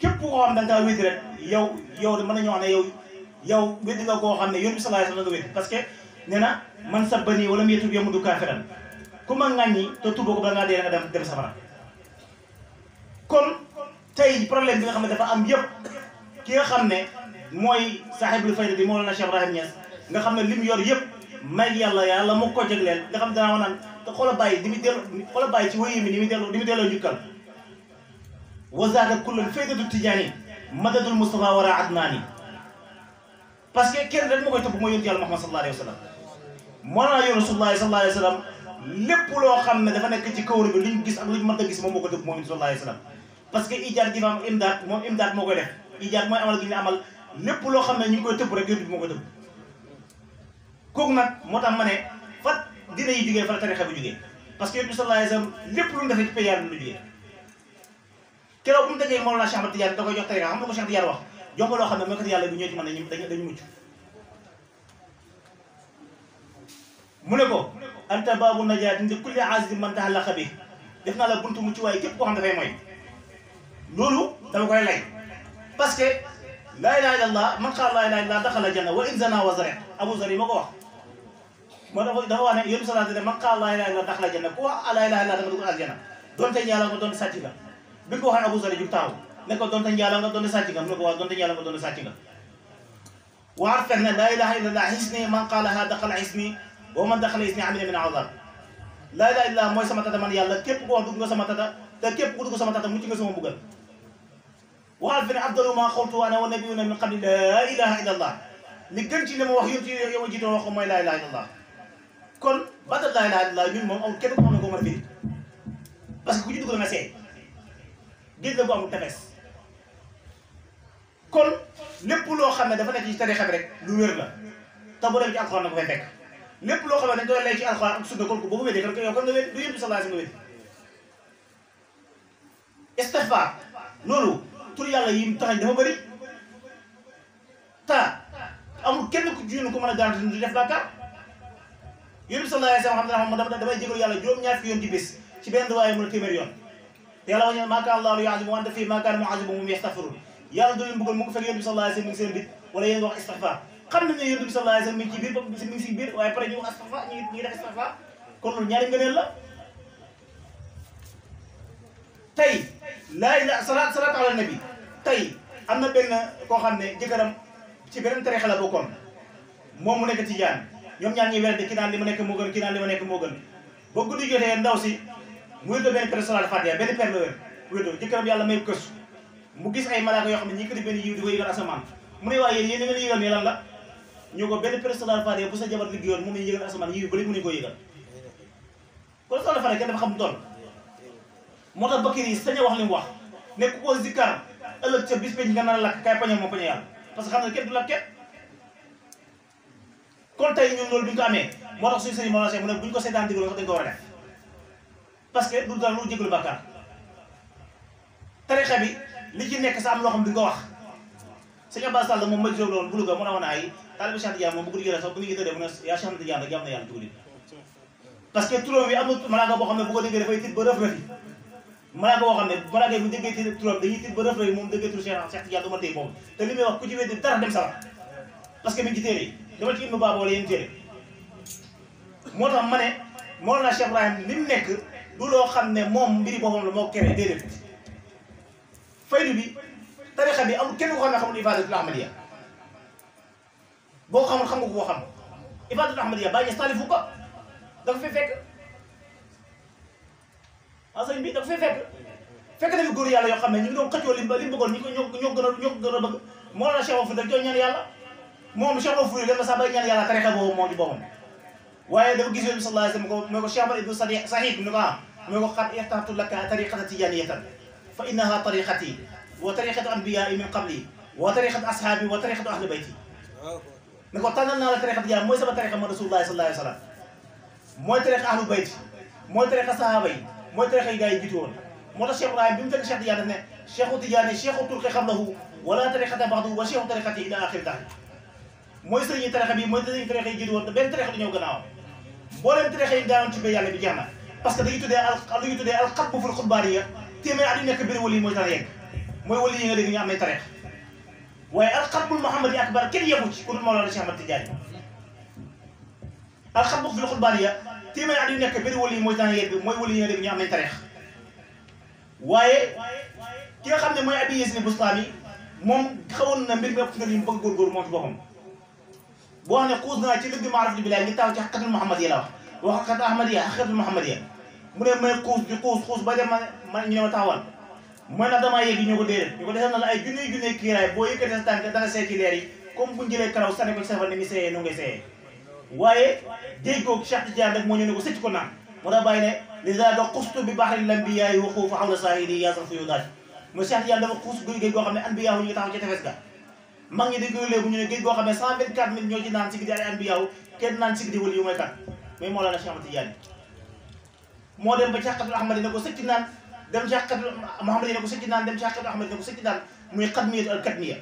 képp koo xam da nga wéddi rek yow mën nañu wax ne yow wéddi nga koo xam ne Yonent bi sallallahu alayhi wa sallam nga wéddi parce que nee na man sabbani wala mu yetub yamudu kaafiran ku ma ŋàññi te tuuboo ko ba ngaa dee nga dem safara kon tey problème bi nga xam ne dafa am yëpp ki nga xam ne mooy saaxibul fayda bi Mawlana Cheikh Ibrahim Niass nga xam ne li mu yor yëpp may yàlla moo ko jagleel nga xam ne danaa wax naan te xoola bàyyi di mu dellu xoola bàyyi ci wéyu mi ni mu delloo njukkal wazaada kullal faydatu tijaani madadul Mustafa wara adnaani parce que kenn rek moo koy topp mooy yonent yàlla Muhammad sallallahu alayhi wa sallam moo naa yoon Rasulullah sallallahu alayhi wa sallam lépp loo xam ne dafa nekk ci kawri bi luñ gis ak luñ mën a gis moom moo ko dëpp moom sallallahu alayhi wa sallam parce que ijaat gi am imdaat moo koy def ijaat mooy amal gi ñu amal lépp loo xam ne ñu ngi koy tëbb rek yonent bi moo koy tëbb kooku nag moo tax ma ne fat dina yi jógee fa la tarixa bi jógee parce que yonent bi sallallahu alayhi wa sallam lépp lu mu defee ci pay yàlla lu jógee keroog bu mu dajee Mawlana Cheikh Ahmad Tidiane da koy jox tarixa xam nga ko Cheikh Tidiane wax jox ko loo xam ne mooy kat yàlla bi ñëw ci man dañu mucc mu ne ko anta baabu najaat ndi kulli aazim man taxallaqa bi def naa la buntu mucc waaye képp koo xam dafay mooy loolu dama koy lay parce que laa ilaha illallah man qaala laa ilaha illallah daxala janna wa in zana wa zare Abu Zar yi moo ko wax moo dafa wax ne yéen salaat de man qaala laa ilaha illallah daxala janna ku wax laa ilaha illallah danga dugg aljanna doonte njaala nga doonte sàcc nga bi nga ko waxee Abu Zar jug taxaw ne ko doonte njaala nga doonte sàcc nga mu ne ko waaw doonte njaala nga doonte sàcc nga waxaat fekk ne laa ilaha illallah xisni man qaalaha daxala xisni wa man daxala xisni amina min azab laa ilaha illallah mooy sama tata man yàlla képp ko wax dugg nga sama tata te képp ku dugg sama tata mucc nga sama mbugal waxaat fi ne afdalu ma xultu ana wa nabiyuna min qabli laa ilaha illallah li gën ci li ma wax yëpp yow ma jiitoon wax ko mooy laa ilaha illallah kon batal laa ilaha illallah ñun moom amul kenn ko xam ne ko mën a firi parce que ku ci dugg la nga seey géej la bu amul tefes kon lépp loo xam ne dafa nekk ci tarixa bi rek lu wér la te bu dem ci alxuraan na ko fay fekk lépp loo xam ne dañ koy lay ci alxuraan ak sunna kon ko boo ko wéddee kon yow kon nga wéd du yëpp sallallahu alayhi wa sallam nga wéd istixfaar loolu tur yàlla yi taxañ dafa bëri ta amul kenn ku jiinu ko mën a garanti du def bàkkaar. Yonent bi sallallahu alayhi wa sallam xam damay jégalu yàlla juróom-ñaar fi yoon ci bis ci benn waaye mu ne téeméer yoon te yàlla wax ne maa kaana Allaahu liyu'azziba wa anta fiihim maa kaana mu'azzibuhum wa hum yastaghfiruun yàlla du leen bëggal mu ko fekk Yonent bi sallallahu alayhi wa sallam mi ngi seen bit wala yéen nga wax istighfar xam nañ ne Yonent bi sallallahu alayhi wa sallam mi ngi ci biir bopp mi ngi si biir waaye pare ñu wax istighfar ñu ngi def istighfar kon loolu ñaari ngëneel la tey laa ilaaha salaatu ala nabi tey am na benn koo xam ne jëkkëram ci beneen tariixa la bokkoon moom mu nekk tijaan ñoom ñaar ñuy werante ki naan li ma nekk moo gën ki naan li ma nekk moo gën ba guddi jotee ndaw si mu wérdoo benn per salaat fatiha benn per la wérdoo jëkkëram yàlla may këstu mu gis ay malaaka yoo xam ne ñi ko di benn yiw di ko yëgal asamaan mu ne waaye yéen ngeen yëgal ne lan la ñu ko benn per salaat fatiha bu sa jabar liggéeyoon moom lañu yëgal asamaan yiw ba léegi mu ne ko yëgal kon salaat fatiha kenn dafa xam toll moo tax Bakir yi sañ a wax li mu wax ne ku ko zikkar ëllëg ca bis nga naan lakk kaay pañe moo pañe yàlla parce que xam ne kenn du lakk kenn kon tey ñun loolu bi ñu ko amee moo tax suñu sëriñ moo la mu ne bu ñu ko seetaan digal sax dañu ko war a def parce que du dara lu jégalu bàkkaar tarixa bi li ci nekk sa am loo xam di nga ko wax sëñ Abbas Sall moom ma jóg loolu bu Louga mën a wane ay taalibe Cheikh Tidiane moom bu ko digalee sax bu ñu tëddee mu ne yaa Cheikh Tidiane rek jàmm na yàlla dugg parce que turam bi am na malaaka boo xam ne bu ko déggee dafay tiit ba rëf rëfi malaaka boo xam ne malaaka yi bu déggee tiit turam dañuy tiit ba rëf rëfi moom déggee tur Cheikh Tidiane du ma téye boobu te li muy wax ku ci weddi dara dem sawar parce que mi ngi ci téere yi dama ci Ibnu Baaba wala yéen téere moo tax ma ne Mawlana Cheikh Ibrahim li mu nekk du loo xam ne moom mbiri boppam la moo keree déedéet faydu bi tarixa bi amul kenn ko xam ne xamul Ibaadatul Ahmadiyya boo ko xamul xam nga koo xam Ibaadatul Ahmadiyya bàyyi ñes taalifu ko dafa fay fekk enseigne bi dafa fay fekk na fi góor yàlla yoo xam ne ñu ngi doon xëccoo li mu bëggoon ñoo gën a bëgg Mawlana Cheikh Oumar Fouti daf ñaan yàlla moom Cheikh Oumar Fouti dem na sax bay ñaan yàlla tarixa boobu moo ci boppam waaye dafa gis Yonent bi sallallahu alayhi wa sallam mooy ko Cheikh Ahmad ibnu Sahih ni ko mooy ko qad ixtartu laka tariqata tijaniyatan fa innaha tariqati wa tariqatu anbiyaai min qabli wa tariqatu ashaabi wa tariqatu ahli bayti ni ko tànnal naa la tariqa tijaan mooy sama tariqa ma rasulullahi sallallahu alayhi wa sallam mooy tariqa ahlu bayti mooy tariqa sahaaba yi mooy tariqa yi gaa yi jiitu woon moo tax Cheikh Ibrahim bi mu fekk Cheikh Tidiane daf ne cheikhu Tidiane cheikhu turqi qablahu wala tariqata baxdu wa cheikhu tariqati ila axiri dahr mooy sëriñi tariqa bi mooy sëriñi tariqa yi jiitu woon te benn tariqa du ñëw gannaawam mbooleem tariqa yi daanoon ci biir yàlla bi jeex na parce que dañuy tuddee al xatbu fil xutbaaniya téeméer at yu nekk biir wali yi mooy tax yegg mooy wali yi nga dégg ñu am nay tariqa waaye al xatbul muhammad yi akbar kenn yeggu ci ku dul Mawlana Cheikh Ahmad Tidiane al xatbu fil xutbaaniya téeméer at yu nekk biir wali yi mooy tax yegg mooy wali yi nga dégg ñu am nay tariqa waaye ki nga xam ne mooy Abi Yazid Bustami moom xawoon na mbir mi ëpp nga li mu bëgg góorgóor moom ci boppam boo xam ne xuus naa ci dëgg maarif billahi ngi taw ci xaqatul muhammadiya la wax xaqatul ahmadiya xaqatul muhammadiya mu ne may xuus di xuus ba dem ma ñu ne ma taxawal mooy nag damaa yegg ñu ko déedéet ñu ko desal na la ay junne kiiraay boo yëkkatee sa tànk danga see ci leer yi comme buñ jëlee karaw sànni ko ci safar ni mi seeyee nu ngay seeyee waaye géej googu Cheikh Tidiane rek moo ñëw ne ko sëcc ko naan moo tax bàyyi ne lizaaka xustu bi bahril anbiyaa wa xuufa xawla saahili yaasal fu yu daaj mooy Cheikh Tidiane dafa xuus géej goo xam ne anbiyaa ñu ngi taxaw ci tefes ga mag ñi dañ koy léegu ñu ne géej goo xam ne 124 000 ñoo ci naan si gidi ay anbiyaa kenn naan si gidi wali yu mooy kat mais Mawlana Cheikh Ahmad Tidiane moo dem ba ci xaqatul ahmadi ne ko sëcc naan dem ci xaqatul muhammadi ne ko sëcc naan dem ci xaqatul ahmadi ne ko sëcc naan muy xatmiyatu al katmiya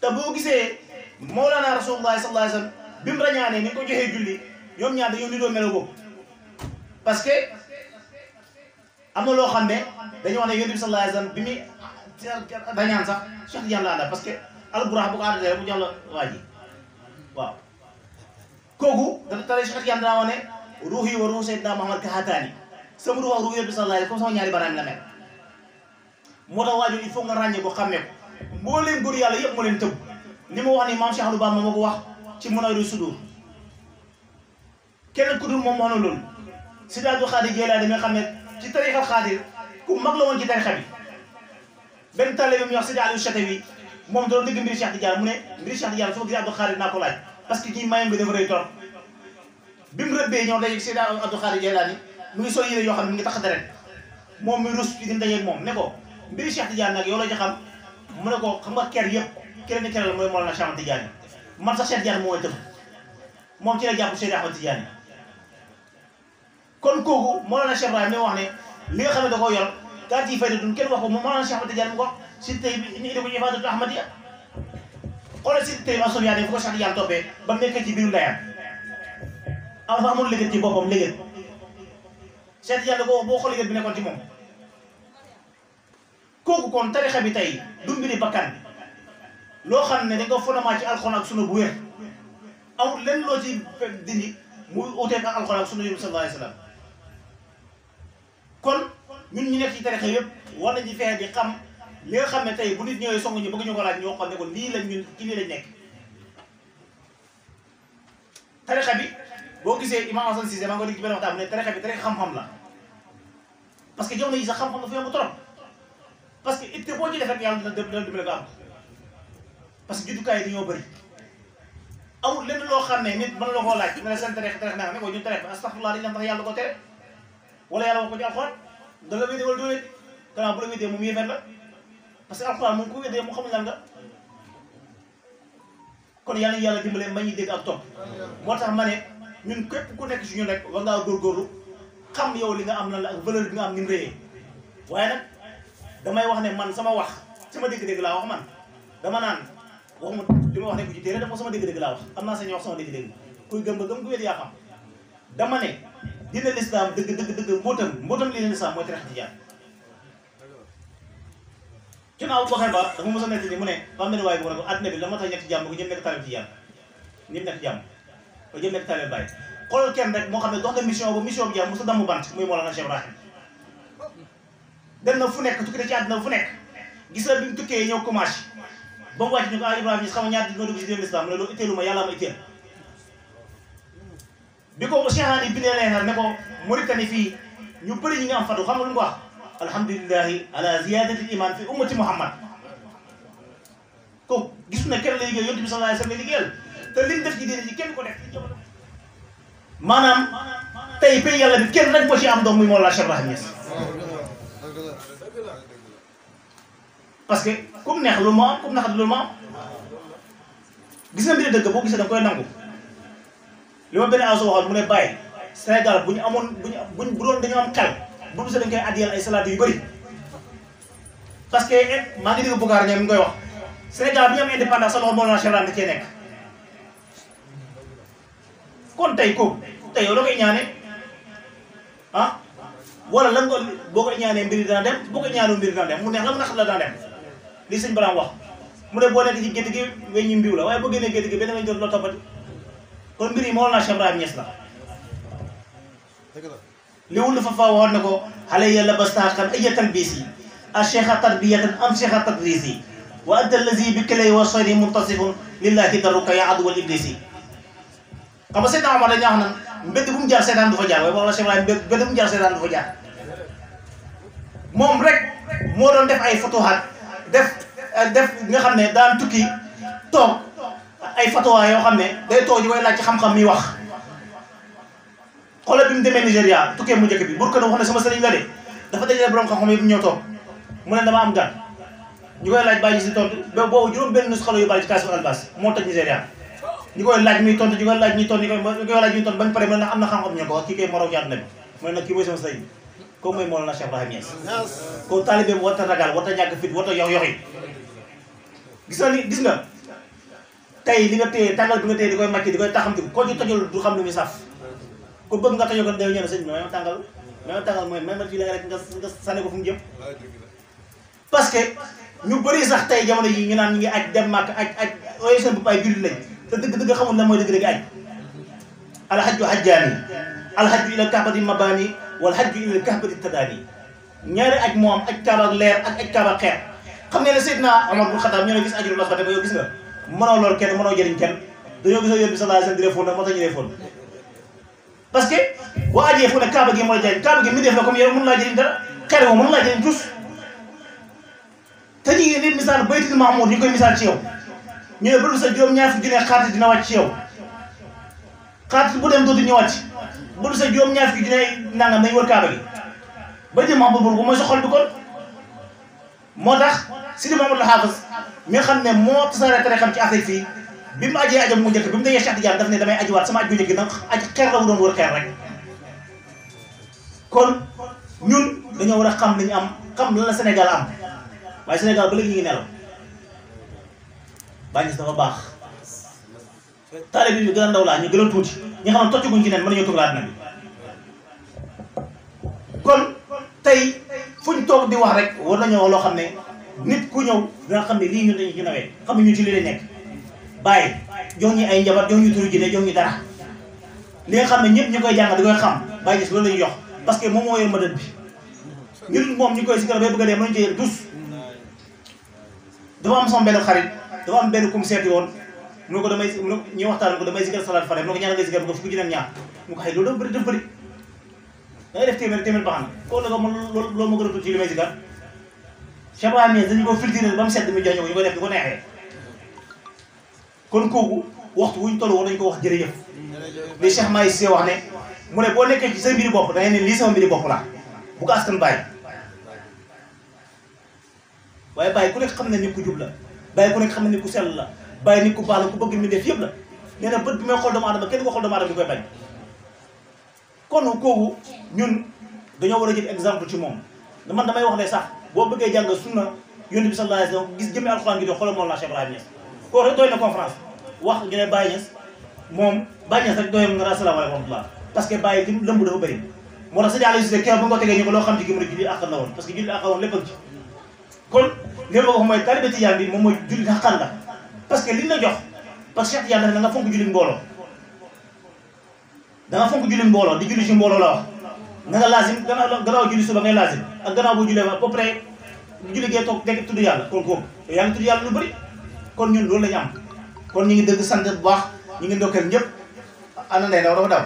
te boo gisee Mawlana Rasulullah sallallahu alayhi wa sallam bi mu rañaanee ni ko joxee julli ñoom ñaar dañoo niroo melo boobu parce que am na loo xam ne dañoo wax ne Yonent bi sallallahu alayhi wa sallam bi muy rañaan sax Cheikh Tidiane la àndal parce que alburax bu ko àndatee bu jox la waa ji waaw kooku dafa tare Cheikh Tidiane daa wax ne ruux yi wa ruux Seydina Muhammad ka haataani sama ruux ak ruux Yonent bi sallallahu alayhi wa sallam comme sama ñaari baraam la mel moo tax waajur il faut nga ràññee ko xàmmee ko mbooleem góor yàlla yëpp moo leen tëb ni ma wax ni maam Cheikh Ahmadou Bamba moo ko wax ci Munawwirus Sudur keneen ku dul moom moo na loolu Sidi Abdul Xaadir Jilaani nga xam ne ci tarixa xaadir ku mag la woon ci tarixa bi benn tàlle bi mu wax Sidi Aliou Chatawi moom doon dégg mbiri Cheikh Tidiane mu ne mbiri Cheikh Tidiane su ma gisee Abdul Xaadir naa ko laaj parce que kii mayam bi dafa rëy trop bi mu rëbbee ñëw dajeeg Sidi Abdul Xaadir Jilaani mu ngi sol yére yoo xam ne mu ngi tax deret moom mi rus ci di dajeeg moom ne ko mbiri Cheikh Tidiane nag yow la ci xam mu ne ko xam nga ker yëpp keneen ni ker la mooy Mawlana Cheikh Ahmad Tidiane man sax Cheikh Tidiane moo may tëb moom ci la jàpp Cheikh Ahmad Tidiane kon kooku Mawlana Cheikh Ibrahim ne wax ne li nga xam ne da koo yor daa ciy fayda dun kenn wax ko moom Mawlana Cheikh Ahmad Tidiane mu ko wax si tey bi ñu indi ko Ifaadatu Ahmadiya xoolal si tey ma sofiane fu ko Cheikh Tidiane toppee ba mu nekkee ci biiru ndeyam dafa amoon légat ci boppam légat Cheikh Tidiane ko boo xool légat bi nekkoon ci moom kooku kon tarixa bi tey du mbiri bakkan loo xam ne dañ ko fondement ci alxuraan ak sunna bu wér amul lenn loo ci dindi muy uteeg ak alxuraan ak sunna yonent bi sallallahu alayhi wa sallam kon ñun ñu nekk ci tarixa yëpp war nañ ci fexe di xam li nga xam ne tey bu nit ñëwee song ñu bëgg ñu ko laaj ñoo xam ne ko lii lañ ñun ci lii lañ nekk tarixa bi boo gisee imam Hassan Cissé maa ngi ko dégg ci benn waxtaan mu ne tarixa bi tarixa xam-xam la parce que jamono yi sax xam-xam dafa yomb trop parce que itte boo ci def rek yàlla dina dimbale nga am parce que juddukaay yi dañoo bëri amul lenn loo xam ne nit mën la koo laaj ne seen tarixa naa ne ko ñun tarixa bi astaghfirullah dañu tax yàlla ko tere wala yàlla wax ko ci alxuraan da nga wédee wala doo wédee gannaaw bu la wédee moom yéefar la parce que alxuraan moom ku wédee mu xamul lan nga kon yàlla ñu yàlla dimbale ma ñuy dégg ak topp moo tax ma ne ñun képp ku nekk si ñun rek war ngaa góorgóorlu xam yow li nga am lan la ak valeur bi nga am ni mu réyee waaye nag damay wax ne man sama wax sama dégg-dégg laa wax man dama naan waxuma li ma wax ne ko ci téere dafa sama dégg-dégg laa wax am naa sañ wax sama dégg-dégg kuy gëm nga gëm ku wéet yaa xam dama ne dina lislaam dëgg mbootam li lislaam mooy tarixa tijaan ci naaw boo xam ba dafa mos a nekk ni mu ne xam ne waaye bu ne ko àddina bi la ma tax ñetti jàmm ko ñëpp nekk taalib tijaan ñëpp nekk jàmm ko ñëpp nekk taalib bàyyi xoolal kenn rek moo xam ne dox na mission bi jàmm mosa damm bant muy Mawlana Cheikh Ibrahim dem na fu nekk tukki na ci àddina fu nekk gis na bi mu tukkee ñëw commencé ba mu wàcc ñu ko Ibrahima xam nga ñaata nga dugg si diine lislaam mu ne loolu itteelu ma yàlla ma itteel bi ko Cheikh yi bindee leetar ne ko Mauritanie fii ñu bëri ñi nga am fatu xam nga lu mu ko wax alhamdulillahi ala ziyadati iman fi ummati Muhammad kooku gis na kenn la liggéey yonent bi sallallahu alayhi wa sallam liggéeyal te lim def ci diine ji kenn ko def maanaam tey pay yàlla bi kenn rek moo ci am doom muy Mawlana Cheikh Ibrahim Niass parce que comme neex loolu moo am comme naxat loolu moo am gis nga mbiri dëgg boo gisee da nga koy nangu li ma benn aso waxoon mu ne bàyyi Sénégal bu ñu amoon bu doon dañoo am xel bu gisee dañ koy addiyal ay salaatu yu bëri parce que maa ngi dégg Boucar ñoom mi ngi koy wax Sénégal bi ñu am indépendance sa loxo Mawlana Cheikh Ibrahim da cee nekk kon tey kooku tey yow la koy ñaane ah wala lan ko boo koy ñaanee mbiri dana dem boo koy ñaanoo mbiri dana dem mu neex la mu naqat la dana dem li sëñ Baraam wax mu ne boo nekk ci gétt gi weñ ñi mbiw la waaye boo génnee gétt gi benn weñ jot loo toppati kon mbir yi Mawlana Cheikh Ibrahim Niass la li wul fa fa waxoon ne ko xale yàlla bastaaxan ay talbisi a cheikha tarbiyatan am cheikha tadrisi wa anta allazi bi kilay wa soyri muntasifun lillahi daruka ya adu wal iblisi xam nga seetaan Omar dañuy wax naan mbedd bu mu jaar seetaan du fa jaar waaye Mawlana Cheikh Ibrahim mbedd bu mu jaar seetaan du fa jaar moom rek moo doon def ay fotohaat def nga xam ne daan tukki toog ay fatwa yoo xam ne day toog di koy laaj ci xam-xam mi wax xoolal bi mu demee Nigéria tukkee mu njëkk bi Burkina wax ne sama sëriñ la de dafa dajale borom xam-xam yëpp ñëw toog mu ne dama am gan ñu koy laaj bàyyi si tontu ba boobu juróom benn nus xalo yu bàyyi ci kaas albas moo toj Nigéria ñu koy laaj muy tontu ñu koy laaj ñuy tontu ñu koy laaj ñuy tontu bañ pare mu ne am na xam-xam ñu ko wax kii koy moroom ci àdduna bi mu ne nag kii mooy sama sëriñ kooku mooy Mawlana Cheikh Ibrahim Niass ko taalibeem warta ragal warta ñàkk fit warta yox-yoxi gis nga tey li nga téye tàngal bi nga téye di koy màcc di koy taxamti koo ci tojul du xam lu muy saf ku bëgg nga tojoo ko day ñëw sëñ bi may ma tàngal mooy may ma fii la rek nga sànni ko fu mu jëm parce que ñu bëri sax tey jamono yi ñu naan ñu ngi aj dem màkk aj ooy seen bopp ay jullit lañ te dëgg-dëgg xamul lan mooy dëgg-dëgg aj alhajju hajjaani alhajju ila kahbati mabani wal hajju ila kahbati tadaani ñaari aj moo am aj kaaba leer ak aj kaaba xeer xam ngeen ne Seydina Omar bul Xattaab ñu ne gis ajurul aswad ba yow gis nga mënoo lool kenn mënoo jëriñ kenn dañoo gisoo yéen bi sallallahu alayhi wasallam di refoon nag moo tax ñu refoon parce que boo ajee fu ne kaaba gi mooy jëriñ kaaba gi mi def la comme yow mën laa jëriñ dara xeer moom mën laa jëriñ tous te ñu ngi misaal baytul mahmud ñu koy misaal ci yow ñu ne bëdu sa juróom-ñaar fukki junne xaatit dina wàcc ci yow xaatit bu dem dootu ñëwaat bëdu sa juróom-ñaar fukki junne nangam nañ wër kaaba gi baytul mahmud bu mooy sa xol bi kon moo tax Sidi Mamadou Hafiz mi nga xam ne moo tasaare tere xam ci Afrique fii bi mu ajee ajam mu njëkk bi mu dee Cheikh Tidiane daf ne damay ajiwaat sama aj bu njëkk nag aj xeer la wu doon wër xeer rek kon ñun dañoo war a xam li ñu am xam lan la Sénégal am waaye Sénégal ba léegi ñu ngi nelaw. Baye Niass dafa baax taalibe bi gën a ndaw laa ñu gën a tuuti ñi xam ne toccuguñ ci nen mën nañoo tugalaat na bi kon tey fuñ toog di wax rek war nañoo loo xam ne nit ku ñëw dina xam ne lii ñun dañu ci nawee xam ne ñu ci li lay nekk bàyyi jox ñu ay njabar jox ñu turu jinne jox ñu dara li nga xam ne ñëpp ñu koy jàng di koy xam Baye Niass loolu la ñuy jox parce que moom moo yor madad bi ñun moom ñu koy si bay bëgg a dee mënuñu ci dus dafa am sama benn xarit dafa am benn kum seeti woon mu ne ko damay ñu waxtaan ko damay sigal salaat fare mu ne ko ñaanal ngay sigal mu ko fukki junni ak ñaar mu ko xëy loolu dafa bëri dafa bëri da ngay def téeméer baax na koo la ko man loolu ma gën a tuuti ci li may sigal Cheikh Ibrahima Niass dañu ko filtré ba mu sedd mi jox ñu ko def di ko neexee kon kooku waxtu wuñ toll woon dañu ko wax jërëjëf li Cheikh Maï Cissé wax ne mu ne boo nekkee ci sa mbiri bopp da ngay ne lii sama mbiri bopp la bu ko askan bàyyi waaye bàyyi ku nekk xam ne nit ku jub la bàyyi ku nekk xam ne nit ku sell la bàyyi nit ku baax la ku bëgg mi def yëpp la nee na bët bi may xool doomu aadama kenn ko xool doomu aadama di koy bañ kon kooku ñun dañoo war a jël exemple ci moom man damay wax ne sax boo bëggee jàng sunna yonent bi sallallahu alayhi wasallam gis jëmee alxuraan gi di xoolal moom la Cheikh Ibrahima Niass koo rek doy na conférence wax ñu ne Baye Niass moom Baye Niass rek doyam nga asalaamaaleykum wa rahmatullah parce que Baye li lëmb dafa bëri moo tax sa jàll si keroog ba nga ko tegee ñu ko loo xam ci gi mu ne julli àq la woon parce que julli àq woon lépp ci kon li ma wax mooy taalibe Tijaan bi moom mooy julli xaqan la parce que liñ la jox parce que Cheikh Tijaan dafa na nga fonk julli mbooloo da nga fonk julli mbooloo di julli ci mbooloo la wax na nga laasim gannaaw julli suba ngay laasim ak gannaaw bu jullee ba ba pare julli gee toog dekk tudd yàlla kon kooku yaa ngi tudd yàlla lu bëri kon ñun loolu lañu am kon ñu ngi dëgg sant bu baax ñu ngi ndokkeel ñëpp ana ndey daw dafa daw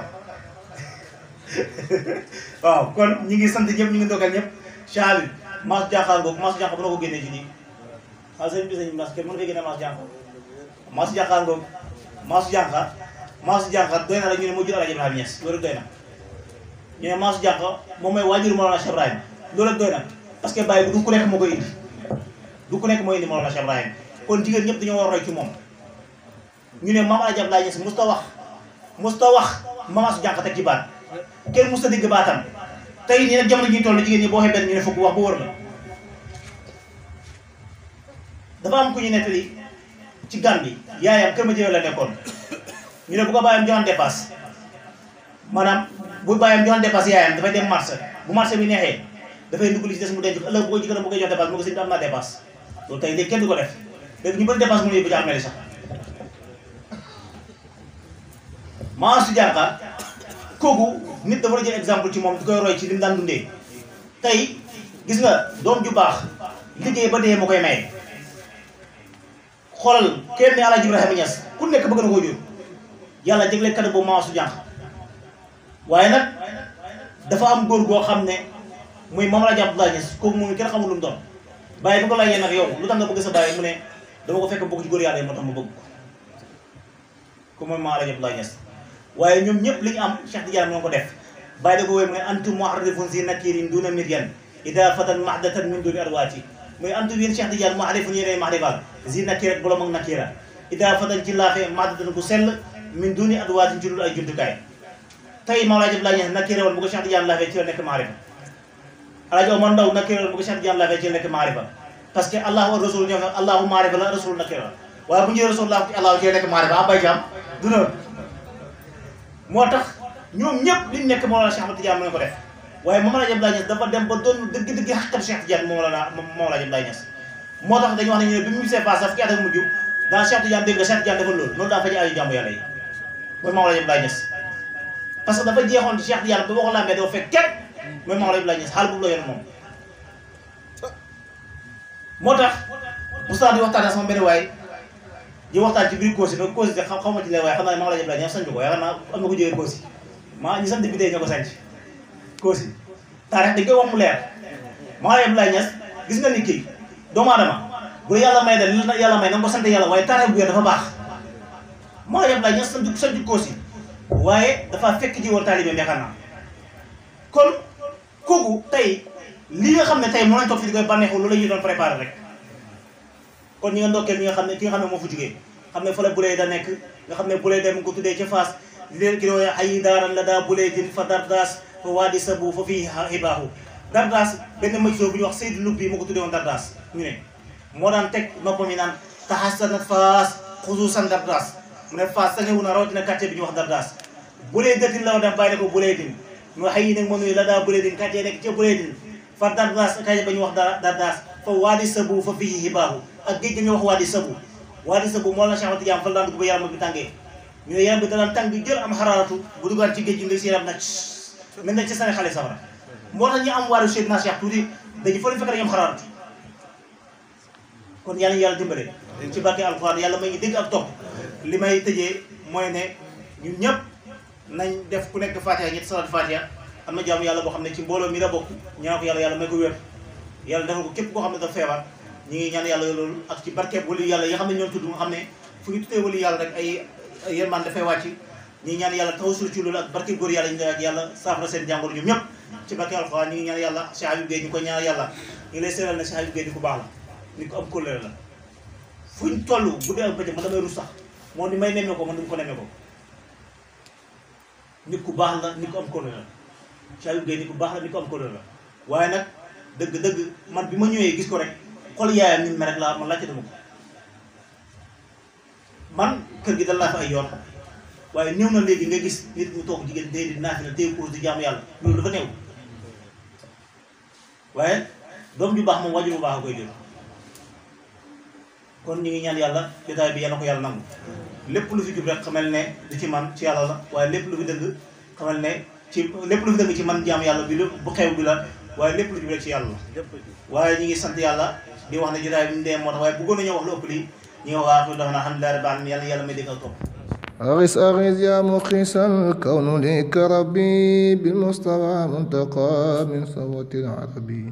waaw kon ñu ngi sant ñëpp ñu ngi ndokkeel ñëpp Chabi Mass Diakha ngoog Mass Diakha bu na ko génnee ci nii ah sëñ bi sëñ Mass kenn mën fay génne Mass Diakha Mass Diakha ngoog Mass Diakha doy na la ñu ne moo jur Alaaji Ibrahima Niass loolu doy na ñu ne Mass Diakha moom mooy waajur Mawlana Cheikh Ibrahima loolu doy na parce que Baye du ku nekk moo koy indi du ku nekk moo indi Mawlana Cheikh Ibrahima kon jigéen ñëpp dañoo war a roy ci moom ñu ne Mame Alaaji Abdoulaye Niass musta wax Mass Diakha teg ci baat kenn musta dégg baatam tey ñi nag jamono ji ñu toll jigéen ñi boo waxee benn ñu ne fukk wax bu wër la dafa am ku ñu nettali ci gan bi yaayam kër ma jëwee la nekkoon ñu ne bu ko bàyyam joxoon dépasse maanaam bu bàyyam joxoon dépasse yaayam dafay dem marché bu marché bi neexee dafay dugg li ci des mu denc ëllëg bu ko jëkkëram bu koy jox dépasse mu ko sëñ bi am naa dépasse loolu tey léegi kenn du ko def léegi ñu bëri dépasse mu ne yóbbu ci armée sax Mass Diakha kooku nit dafa la jël exemple ci moom di koy roy ci li mu daan dundee tey gis nga doom ju baax liggéey ba dee moo koy maye xoolal kenn ne Alaaji Ibrahima Niass ku nekk bëgg na koo jur yàlla jégle kàddu boobu Mass Diakha waaye nag dafa am góor goo xam ne muy Mame Alaaji Abdoulaye Niass kooku moom kenn xamul lu mu doon bàyyi bu ko laajee nag yow lu tax nga bëgg sa bàyyi mu ne dama ko fekk bokk ci góor yàlla yi moo tax ma bëgg ko mooy Mame Alaaji Abdoulaye Niass waaye ñoom ñëpp li ñu am Cheikh Tidiane moo ko def bàyyi da ko wooy mu ne antum mu'arrifun si nakirin duna miryan ida fatan mahdatan min duni arwaati muy antum yéen Cheikh Tidiane mu'arrifun yéenay mahrifal si nakir rek bolom ak nakira ida fatan ci laafe mahdatan ku sell min duni arwaati ci dul ay jumtukaay tey Mame Alaaji Abdoulaye Niass nakira woon bu ko Cheikh Tidiane laafee ci la nekk mahrifa Alaaji Omar Ndaw nakira woon bu ko Cheikh Tidiane laafee ci la nekk mahrifa parce que allahu wa rasul ñoo fa allahu mahrifa la rasul nakira waaye bu ñëwee rasul la allahu ci la nekk mahrifa am bay jaam du noonu moo tax ñoom ñëpp liñ nekk Mawlana Cheikh Ahmad Tidiane mu ne ko def waaye Mame Alaaji Abdoulaye Niass dafa dem ba doon dëgg-dëgg xaqal Cheikh Tidiane Mame Alaaji Abdoulaye Niass moo tax dañu wax ne ñu ne bi mu gisee Fass sax fukki at ak mujj dans Cheikh Tidiane dégg nga Cheikh Tidiane defal loolu loolu daa faji ayu jàmbu yàlla yi mooy Mame Alaaji Abdoulaye Niass parce que dafa jeexoon ci Cheikh Tidiane ba waxu laa mbee dafa fekk kenn mooy Mame Alaaji Abdoulaye Niass xaal boobu la yoon moom moo tax Moustapha di waxtaan sama benn waay di waxtaan ci biir Kossy nag Kossy xaw ma ci leen waaye xam naa ne Mame Alaaji Abdoulaye Niass sañ ko yaakaar naa am na ko jógee Kossy maa ñu sant bi tey ñoo ko sanc Kossy taarix dañ koy wax mu leer Mame Alaaji Abdoulaye Niass gis nga nit ki doomu aadama bu la yàlla may da li la yàlla may na nga ko sant yàlla waaye taarix bu wér dafa baax Mame Alaaji Abdoulaye Niass sanc Kossy waaye dafa fekk ji woon taalibe yaakaar naa kon kooku tey li nga xam ne tey mën nañ toog fi di koy bànneexu loolu la ñuy doon préparé rek kon ñi nga ndokkeel ñi nga xam ne ki nga xam ne moo fa jugee xam ne fa la bulee da nekk nga xam ne bulee da mu ko tuddee ca Fass di leen ki doo ay daaran la daa bulee din fa dardaas fa waadi sabu fa fii xibaahu Dardaas benn majsoo bu ñuy wax Seydou Lub bi moo ko tuddee woon Dardaas ñu ne moo daan teg noppam yi naan taxasanat Faas xusuusan Dardaas mu ne Faas sañewu na rawatina quartier bi ñuy wax Dardaas bulee datin la def bàyyi ne ko bulee din ñu xëy yi nag moom la daa bulee din quartier nekk ca bulee din fa Dardaas quartier ba ñuy wax Dardaas fa waadi sabu fa fii xibaahu ak géej ga ñuy wax waadi sabu moo la Cheikh Ahmad Tidiane fa la daan dugg ba yaram bi tàngee ñu ne yaram bi danaan tàng jël am xaraaratu bu duggaan ci géej gi nga si yaram nag mel na ci sane xale safara moo tax ñu am waari Seydina Cheikh tuuti dañu fa leen fekk rek am xaraaratu kon yàlla yàlla dimbale ci barke alxuraan yàlla may ngi dégg ak topp li may tëjee mooy ne ñun ñëpp nañ def ku nekk Fatiha ñetti salaat Fatiha am na jaamu yàlla boo xam ne ci mbooloo mi la bokk ñaan ko yàlla may ko wér yàlla defal ko képp koo xam ne dafa feebar ñi ngi ñaan yàlla loolu ak ci barkeeb wali yàlla yi nga xam ne ñoom tudd nga xam ne fu ñu tuddee wali yàlla rek ay yërmaan dafay wàcc ñi ñaan yàlla tawasul ci loolu ak barkeeb góor yàlla ñu ak yàlla saafara seen jàngoro ñoom ñëpp ci barke alxuraan ñi ngi ñaan yàlla Cheikh Habib Gueye ñu ko ñaan yàlla ñu lay seeral ne Cheikh Habib Gueye ni ku baax la ni ko am kóllëre la fuñ toll bu dee ak bëccëg man damay rus sax moom ni may nemmee ko man du ko nemmee ko nit ku baax la nit ko am kóllëre la Cheikh Habib Gueye nit ku baax la nit ko am kóllëre la waaye nag dëgg-dëgg man bi ma ñëwee gis ko rek xol yaayam nit ma rek laa man laajte dama ko man kër gi dal naa fa ay yoon waaye néew na léegi nga gis nit mu toog jigéen day di naafila téye cours di jaamu yàlla loolu dafa néew waaye doom ju baax moom wajur bu baax a koy jël kon ñu ngi ñaan yàlla jotaay bi yàlla ko yàlla nangu lépp lu fi jub rek xamal ne du ci man ci yàlla la waaye lépp lu fi dëgg xamal ne ci lépp lu fi dëgg ci man jaamu yàlla bi bu xew bi la waaye lépp lu jub rek ci yàlla la waaye ñu ngi sant yàlla di wax ne jotaay bi mu dee moo tax waaye bëggoon nañoo wax lu ëpp lii ñu ngi wax dafa na alhamdulilah rabbil alamin yàlla may dégg ak topp أغث أغث يا مخيس الكون لك ربي بالمصطفى منتقى من صوت العربي